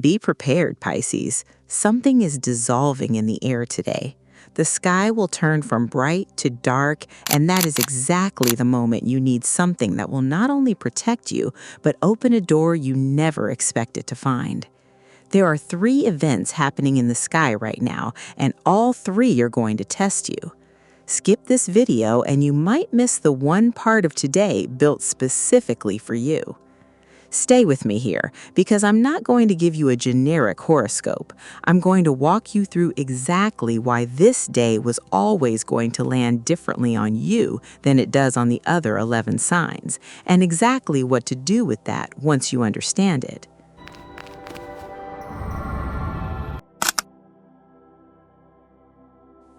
Be prepared, Pisces. Something is dissolving in the air today. The sky will turn from bright to dark, and that is exactly the moment you need something that will not only protect you, but open a door you never expected to find. There are 3 events happening in the sky right now, and all 3 are going to test you. Skip this video and you might miss the one part of today built specifically for you. Stay with me here, because I'm not going to give you a generic horoscope. I'm going to walk you through exactly why this day was always going to land differently on you than it does on the other 11 signs, and exactly what to do with that once you understand it.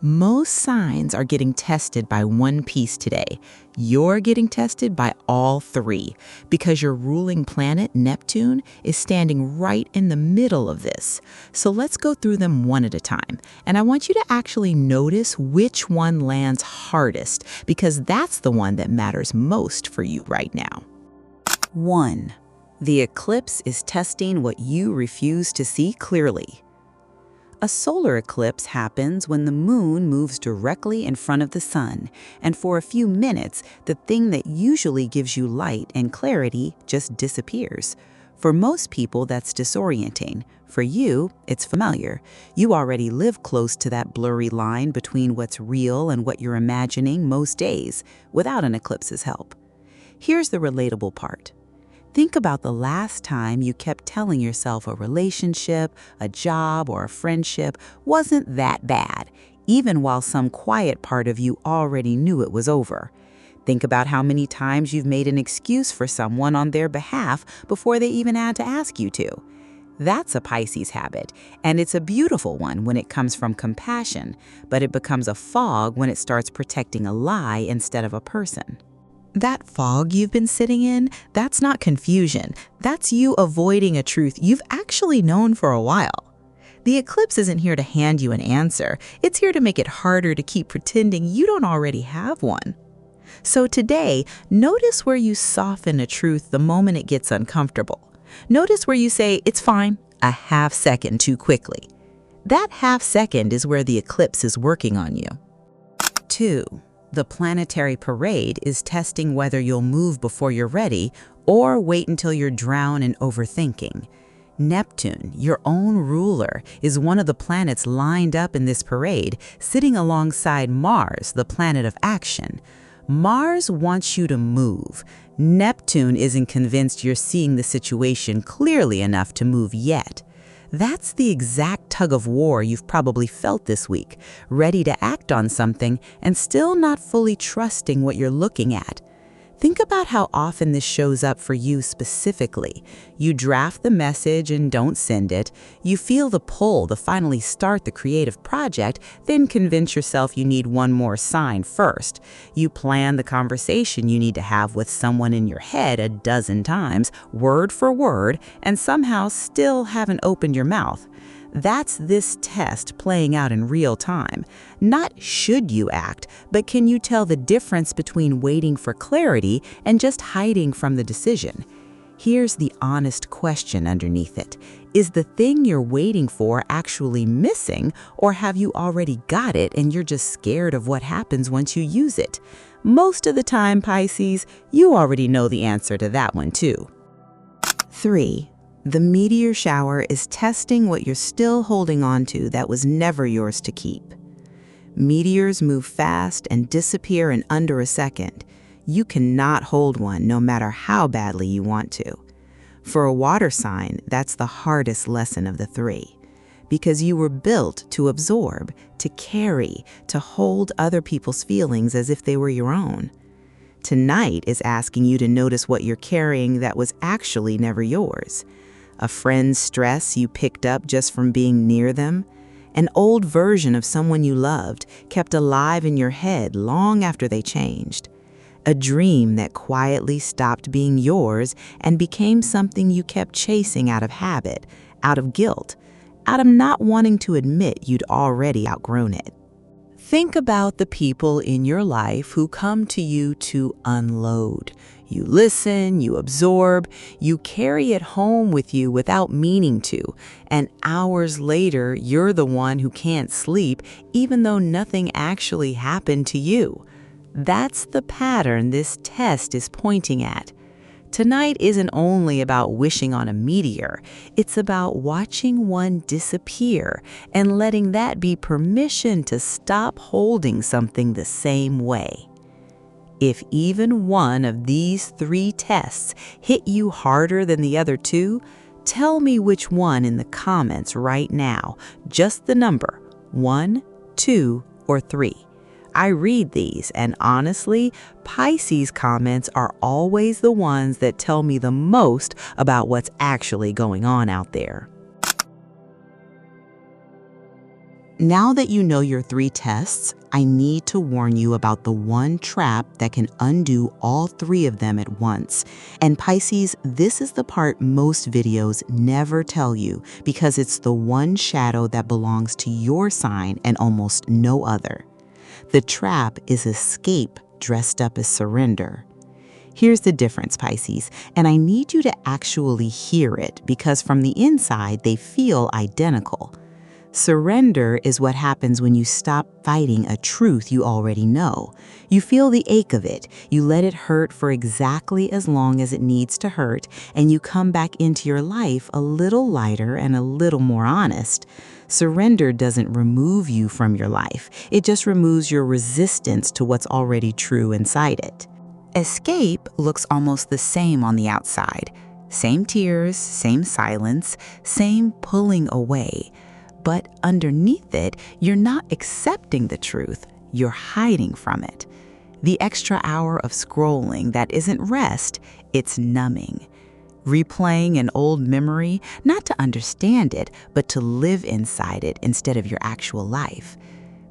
Most signs are getting tested by one piece today. You're getting tested by all 3 because your ruling planet, Neptune, is standing right in the middle of this. So let's go through them one at a time. And I want you to actually notice which one lands hardest, because that's the one that matters most for you right now. 1. The eclipse is testing what you refuse to see clearly. A solar eclipse happens when the moon moves directly in front of the sun, and for a few minutes, the thing that usually gives you light and clarity just disappears. For most people, that's disorienting. For you, it's familiar. You already live close to that blurry line between what's real and what you're imagining most days, without an eclipse's help. Here's the relatable part. Think about the last time you kept telling yourself a relationship, a job, or a friendship wasn't that bad, even while some quiet part of you already knew it was over. Think about how many times you've made an excuse for someone on their behalf before they even had to ask you to. That's a Pisces habit, and it's a beautiful one when it comes from compassion, but it becomes a fog when it starts protecting a lie instead of a person. That fog you've been sitting in, that's not confusion. That's you avoiding a truth you've actually known for a while. The eclipse isn't here to hand you an answer. It's here to make it harder to keep pretending you don't already have one. So today, notice where you soften a truth the moment it gets uncomfortable. Notice where you say, "It's fine," a half second too quickly. That half second is where the eclipse is working on you. 2. The planetary parade is testing whether you'll move before you're ready or wait until you're drowned in overthinking. Neptune, your own ruler, is one of the planets lined up in this parade, sitting alongside Mars, the planet of action. Mars wants you to move. Neptune isn't convinced you're seeing the situation clearly enough to move yet. That's the exact tug of war you've probably felt this week, ready to act on something and still not fully trusting what you're looking at. Think about how often this shows up for you specifically. You draft the message and don't send it. You feel the pull to finally start the creative project, then convince yourself you need one more sign first. You plan the conversation you need to have with someone in your head a dozen times, word for word, and somehow still haven't opened your mouth. That's this test playing out in real time. Not should you act, but can you tell the difference between waiting for clarity and just hiding from the decision? Here's the honest question underneath it. Is the thing you're waiting for actually missing, or have you already got it and you're just scared of what happens once you use it? Most of the time, Pisces, you already know the answer to that one too. 3. The meteor shower is testing what you're still holding on to that was never yours to keep. Meteors move fast and disappear in under a second. You cannot hold one no matter how badly you want to. For a water sign, that's the hardest lesson of the 3. Because you were built to absorb, to carry, to hold other people's feelings as if they were your own. Tonight is asking you to notice what you're carrying that was actually never yours. A friend's stress you picked up just from being near them, an old version of someone you loved kept alive in your head long after they changed, a dream that quietly stopped being yours and became something you kept chasing out of habit, out of guilt, out of not wanting to admit you'd already outgrown it. Think about the people in your life who come to you to unload. You listen, you absorb, you carry it home with you without meaning to, and hours later, you're the one who can't sleep even though nothing actually happened to you. That's the pattern this test is pointing at. Tonight isn't only about wishing on a meteor, it's about watching one disappear and letting that be permission to stop holding something the same way. If even one of these 3 tests hit you harder than the other 2, tell me which one in the comments right now, just the number, 1, 2, or 3. I read these, and honestly, Pisces comments are always the ones that tell me the most about what's actually going on out there. Now that you know your 3 tests, I need to warn you about the one trap that can undo all 3 of them at once. And Pisces, this is the part most videos never tell you because it's the one shadow that belongs to your sign and almost no other. The trap is escape dressed up as surrender. Here's the difference, Pisces, and I need you to actually hear it because from the inside they feel identical. Surrender is what happens when you stop fighting a truth you already know. You feel the ache of it, you let it hurt for exactly as long as it needs to hurt, and you come back into your life a little lighter and a little more honest. Surrender doesn't remove you from your life, it just removes your resistance to what's already true inside it. Escape looks almost the same on the outside. Same tears, same silence, same pulling away. But underneath it, you're not accepting the truth, you're hiding from it. The extra hour of scrolling that isn't rest, it's numbing. Replaying an old memory, not to understand it, but to live inside it instead of your actual life.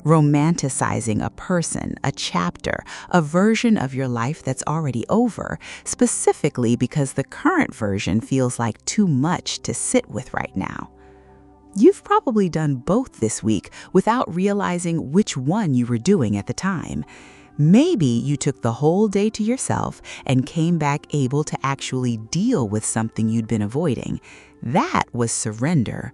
Romanticizing a person, a chapter, a version of your life that's already over, specifically because the current version feels like too much to sit with right now. You've probably done both this week without realizing which one you were doing at the time. Maybe you took the whole day to yourself and came back able to actually deal with something you'd been avoiding. That was surrender.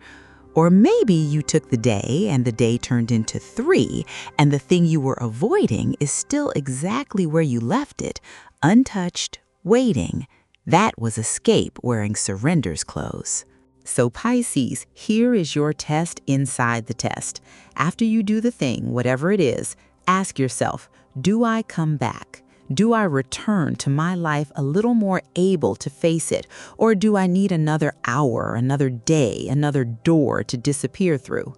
Or maybe you took the day and the day turned into 3, and the thing you were avoiding is still exactly where you left it, untouched, waiting. That was escape wearing surrender's clothes. So Pisces, here is your test inside the test. After you do the thing, whatever it is, ask yourself, do I come back? Do I return to my life a little more able to face it? Or do I need another hour, another day, another door to disappear through?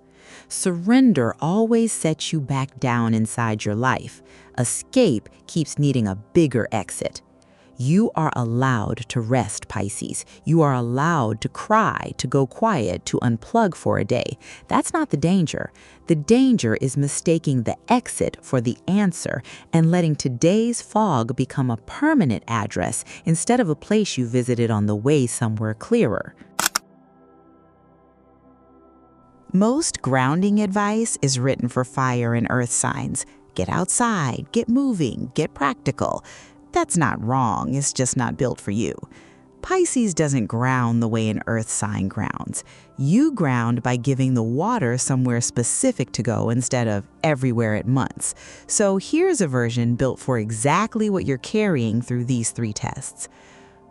Surrender always sets you back down inside your life. Escape keeps needing a bigger exit. You are allowed to rest, Pisces. You are allowed to cry, to go quiet, to unplug for a day. That's not the danger. The danger is mistaking the exit for the answer and letting today's fog become a permanent address instead of a place you visited on the way somewhere clearer. Most grounding advice is written for fire and earth signs. Get outside, get moving, get practical. That's not wrong, it's just not built for you. Pisces doesn't ground the way an earth sign grounds. You ground by giving the water somewhere specific to go instead of everywhere at once. So here's a version built for exactly what you're carrying through these 3 tests.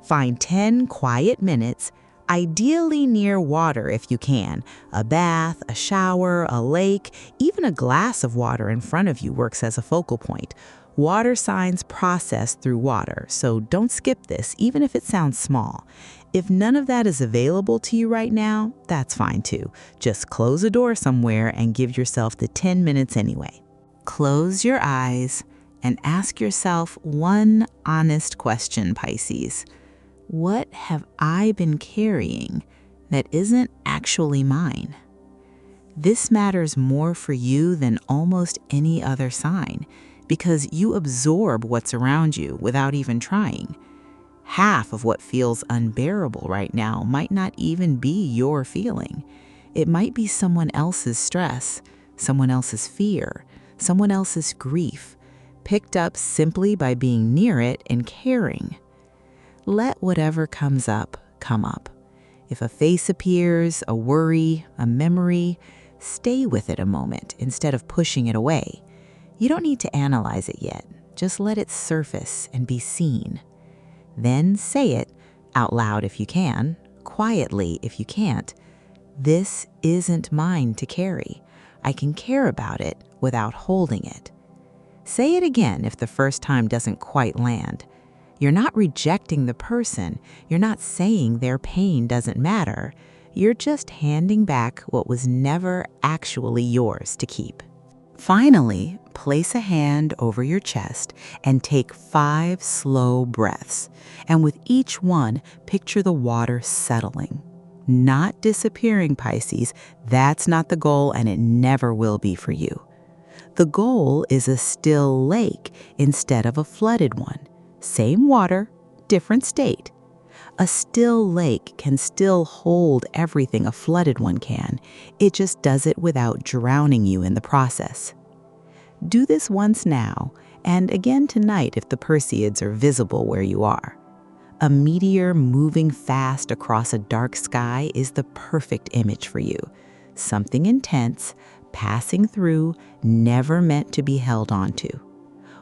Find 10 quiet minutes, ideally near water if you can. A bath, a shower, a lake, even a glass of water in front of you works as a focal point. Water signs process through water, so don't skip this, even if it sounds small. If none of that is available to you right now, that's fine too. Just close a door somewhere and give yourself the 10 minutes anyway. Close your eyes and ask yourself one honest question, Pisces. What have I been carrying that isn't actually mine? This matters more for you than almost any other sign, because you absorb what's around you without even trying. Half of what feels unbearable right now might not even be your feeling. It might be someone else's stress, someone else's fear, someone else's grief, picked up simply by being near it and caring. Let whatever comes up come up. If a face appears, a worry, a memory, stay with it a moment instead of pushing it away. You don't need to analyze it yet. Just let it surface and be seen. Then say it, out loud if you can, quietly if you can't. This isn't mine to carry. I can care about it without holding it. Say it again if the first time doesn't quite land. You're not rejecting the person. You're not saying their pain doesn't matter. You're just handing back what was never actually yours to keep. Finally, place a hand over your chest and take 5 slow breaths. And with each one, picture the water settling. Not disappearing, Pisces. That's not the goal, and it never will be for you. The goal is a still lake instead of a flooded one. Same water, different state. A still lake can still hold everything a flooded one can. It just does it without drowning you in the process. Do this once now, and again tonight if the Perseids are visible where you are. A meteor moving fast across a dark sky is the perfect image for you. Something intense, passing through, never meant to be held onto.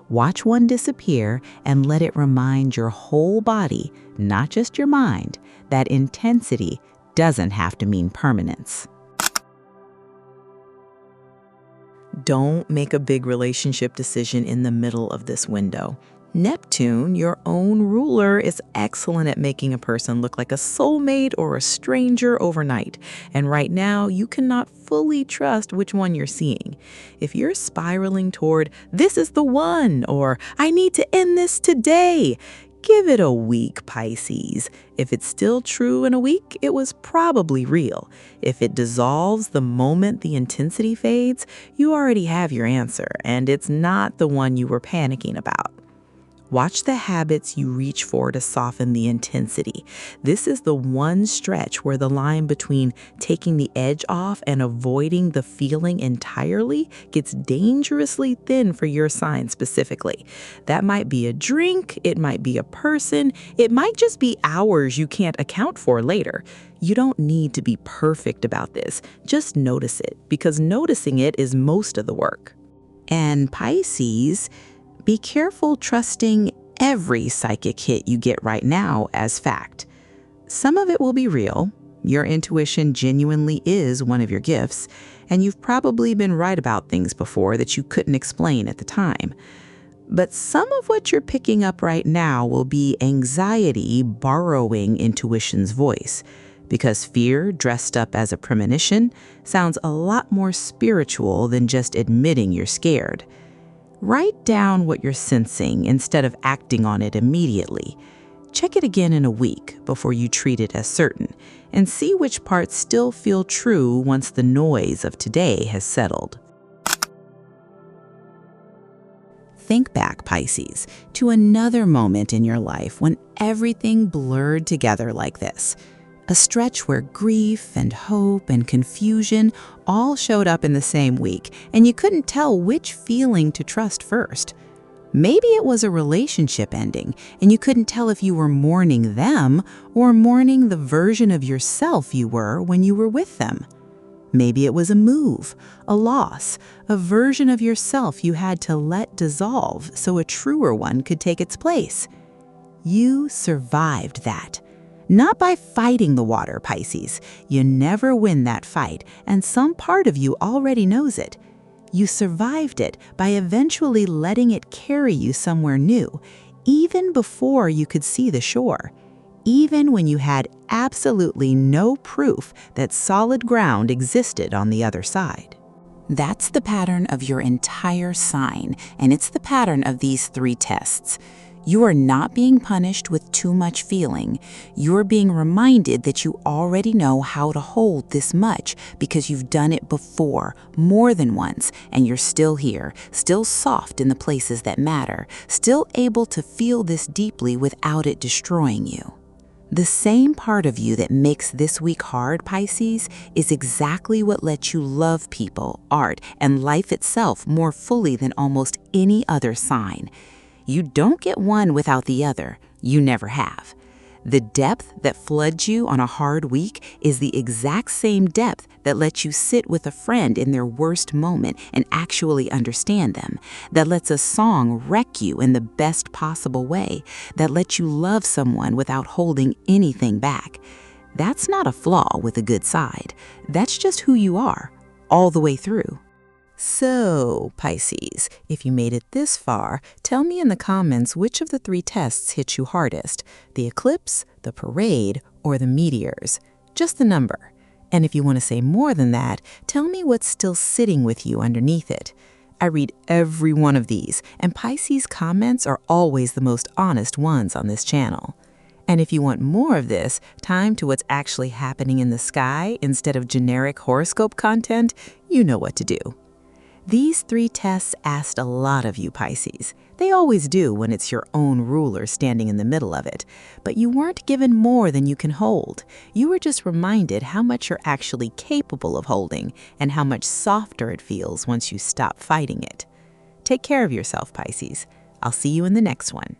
Watch one disappear and let it remind your whole body, not just your mind, that intensity doesn't have to mean permanence. Don't make a big relationship decision in the middle of this window. Neptune, your own ruler, is excellent at making a person look like a soulmate or a stranger overnight. And right now, you cannot fully trust which one you're seeing. If you're spiraling toward, "This is the one," or "I need to end this today," give it a week, Pisces. If it's still true in a week, it was probably real. If it dissolves the moment the intensity fades, you already have your answer, and it's not the one you were panicking about. Watch the habits you reach for to soften the intensity. This is the one stretch where the line between taking the edge off and avoiding the feeling entirely gets dangerously thin for your sign specifically. That might be a drink, it might be a person, it might just be hours you can't account for later. You don't need to be perfect about this. Just notice it, because noticing it is most of the work. And Pisces, be careful trusting every psychic hit you get right now as fact. Some of it will be real. Your intuition genuinely is one of your gifts, and you've probably been right about things before that you couldn't explain at the time. But some of what you're picking up right now will be anxiety borrowing intuition's voice, because fear dressed up as a premonition sounds a lot more spiritual than just admitting you're scared. Write down what you're sensing instead of acting on it immediately. Check it again in a week before you treat it as certain, and see which parts still feel true once the noise of today has settled. Think back, Pisces, to another moment in your life when everything blurred together like this. A stretch where grief and hope and confusion all showed up in the same week, and you couldn't tell which feeling to trust first. Maybe it was a relationship ending, and you couldn't tell if you were mourning them or mourning the version of yourself you were when you were with them. Maybe it was a move, a loss, a version of yourself you had to let dissolve so a truer one could take its place. You survived that. Not by fighting the water, Pisces. You never win that fight, and some part of you already knows it. You survived it by eventually letting it carry you somewhere new, even before you could see the shore, even when you had absolutely no proof that solid ground existed on the other side. That's the pattern of your entire sign, and it's the pattern of these 3 tests. You are not being punished with too much feeling. You're being reminded that you already know how to hold this much because you've done it before, more than once, and you're still here, still soft in the places that matter, still able to feel this deeply without it destroying you. The same part of you that makes this week hard, Pisces, is exactly what lets you love people, art, and life itself more fully than almost any other sign. You don't get one without the other. You never have. The depth that floods you on a hard week is the exact same depth that lets you sit with a friend in their worst moment and actually understand them, that lets a song wreck you in the best possible way, that lets you love someone without holding anything back. That's not a flaw with a good side. That's just who you are, all the way through. So, Pisces, if you made it this far, tell me in the comments which of the 3 tests hit you hardest, the eclipse, the parade, or the meteors. Just the number. And if you want to say more than that, tell me what's still sitting with you underneath it. I read every one of these, and Pisces comments are always the most honest ones on this channel. And if you want more of this, time to what's actually happening in the sky instead of generic horoscope content, you know what to do. These 3 tests asked a lot of you, Pisces. They always do when it's your own ruler standing in the middle of it. But you weren't given more than you can hold. You were just reminded how much you're actually capable of holding and how much softer it feels once you stop fighting it. Take care of yourself, Pisces. I'll see you in the next one.